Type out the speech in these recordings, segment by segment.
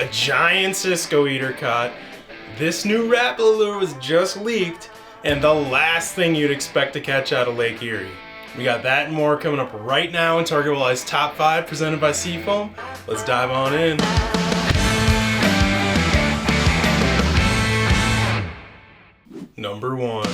a giant Cisco eater caught. This new Rapala lure was just leaked, and the last thing you'd expect to catch out of Lake Erie. We got that and more coming up right now in Target Walleye's Top 5 presented by Seafoam. Let's dive on in. Number 1.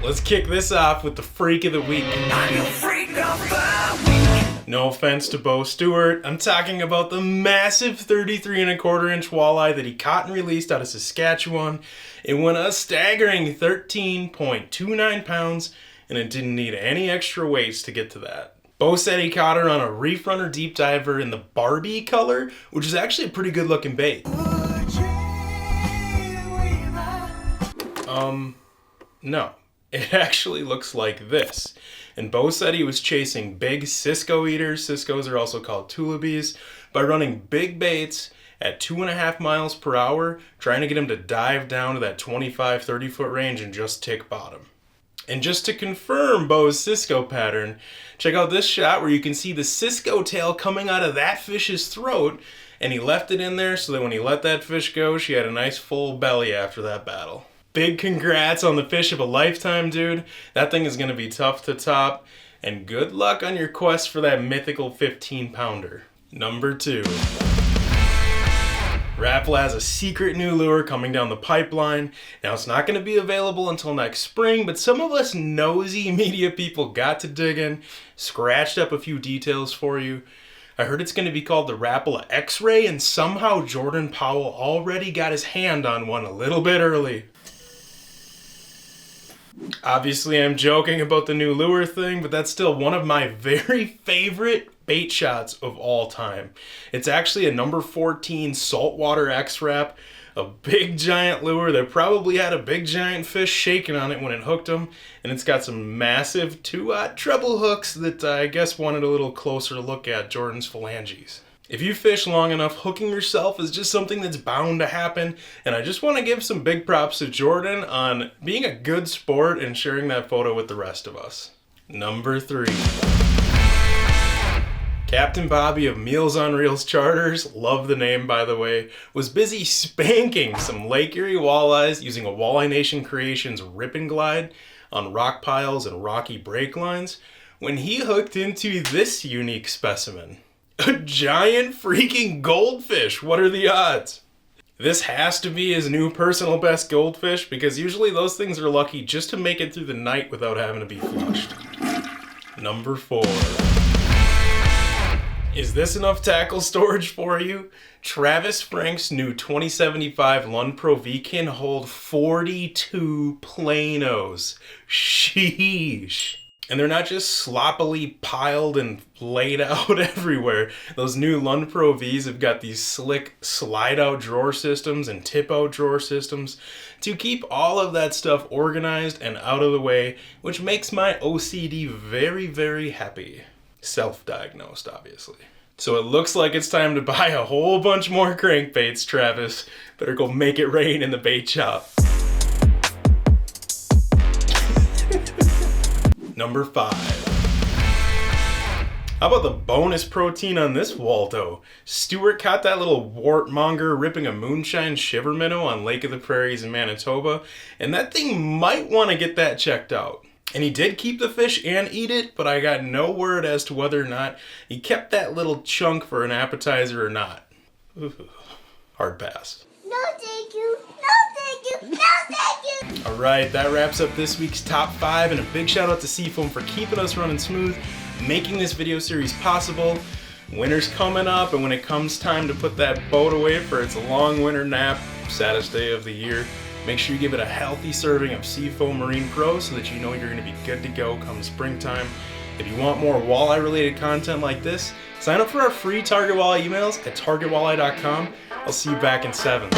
Let's kick this off with the Freak of the Week. I'm your Freak of the Week. No offense to Waldo Stewart, I'm talking about the massive 33 1/4 inch walleye that he caught and released out of Saskatchewan. It went a staggering 13.29 pounds, and it didn't need any extra weights to get to that. Bo said he caught her on a Reef Runner deep diver in the Barbie color, which is actually a pretty good looking bait. No. It actually looks like this. And Bo said he was chasing big Cisco eaters, Ciscos are also called tullibees, by running big baits at 2.5 miles per hour, trying to get him to dive down to that 25-30 foot range and just tick bottom. And just to confirm Bo's Cisco pattern, check out this shot where you can see the Cisco tail coming out of that fish's throat, and he left it in there so that when he let that fish go, she had a nice full belly after that battle. Big congrats on the fish of a lifetime, dude. That thing is going to be tough to top. And good luck on your quest for that mythical 15-pounder. Number 2. Rapala has a secret new lure coming down the pipeline. Now, it's not going to be available until next spring, but some of us nosy media people got to digging, scratched up a few details for you. I heard it's going to be called the Rapala XRay, and somehow Jordan Powell already got his hand on one a little bit early. Obviously, I'm joking about the new lure thing, but that's still one of my very favorite bait shots of all time. It's actually a number 14 saltwater X-Rap, a big giant lure that probably had a big giant fish shaking on it when it hooked him, and it's got some massive 2-aught treble hooks that I guess wanted a little closer look at Jordan's phalanges. If you fish long enough, hooking yourself is just something that's bound to happen, and I just want to give some big props to Jordan on being a good sport and sharing that photo with the rest of us. Number 3. Captain Bobby of Meals on Reels Charters, love the name by the way, was busy spanking some Lake Erie walleyes using a Walleye Nation Creations Rip and Glide on rock piles and rocky break lines when he hooked into this unique specimen. A giant freaking goldfish. What are the odds? This has to be his new personal best goldfish because usually those things are lucky just to make it through the night without having to be flushed. Number 4. Is this enough tackle storage for you? Travis Frank's new 2075 Lund Pro V can hold 42 planos. Sheesh. And they're not just sloppily piled and laid out everywhere. Those new Lund Pro Vs have got these slick slide-out drawer systems and tip-out drawer systems to keep all of that stuff organized and out of the way, which makes my OCD very, very happy. Self-diagnosed, obviously. So it looks like it's time to buy a whole bunch more crankbaits, Travis. Better go make it rain in the bait shop. Number 5. How about the bonus protein on this Waldo? Stewart caught that little wartmonger ripping a moonshine shiver minnow on Lake of the Prairies in Manitoba, and that thing might want to get that checked out. And he did keep the fish and eat it, but I got no word as to whether or not he kept that little chunk for an appetizer or not. Ooh, hard pass. No thank you, no thank you, no thank you! Alright, that wraps up this week's Top 5, and a big shout out to Seafoam for keeping us running smooth, making this video series possible. Winter's coming up, and when it comes time to put that boat away for its long winter nap, saddest day of the year, make sure you give it a healthy serving of Seafoam Marine Pro so that you know you're going to be good to go come springtime. If you want more walleye related content like this, sign up for our free Target Walleye emails at targetwalleye.com. I'll see you back in 7.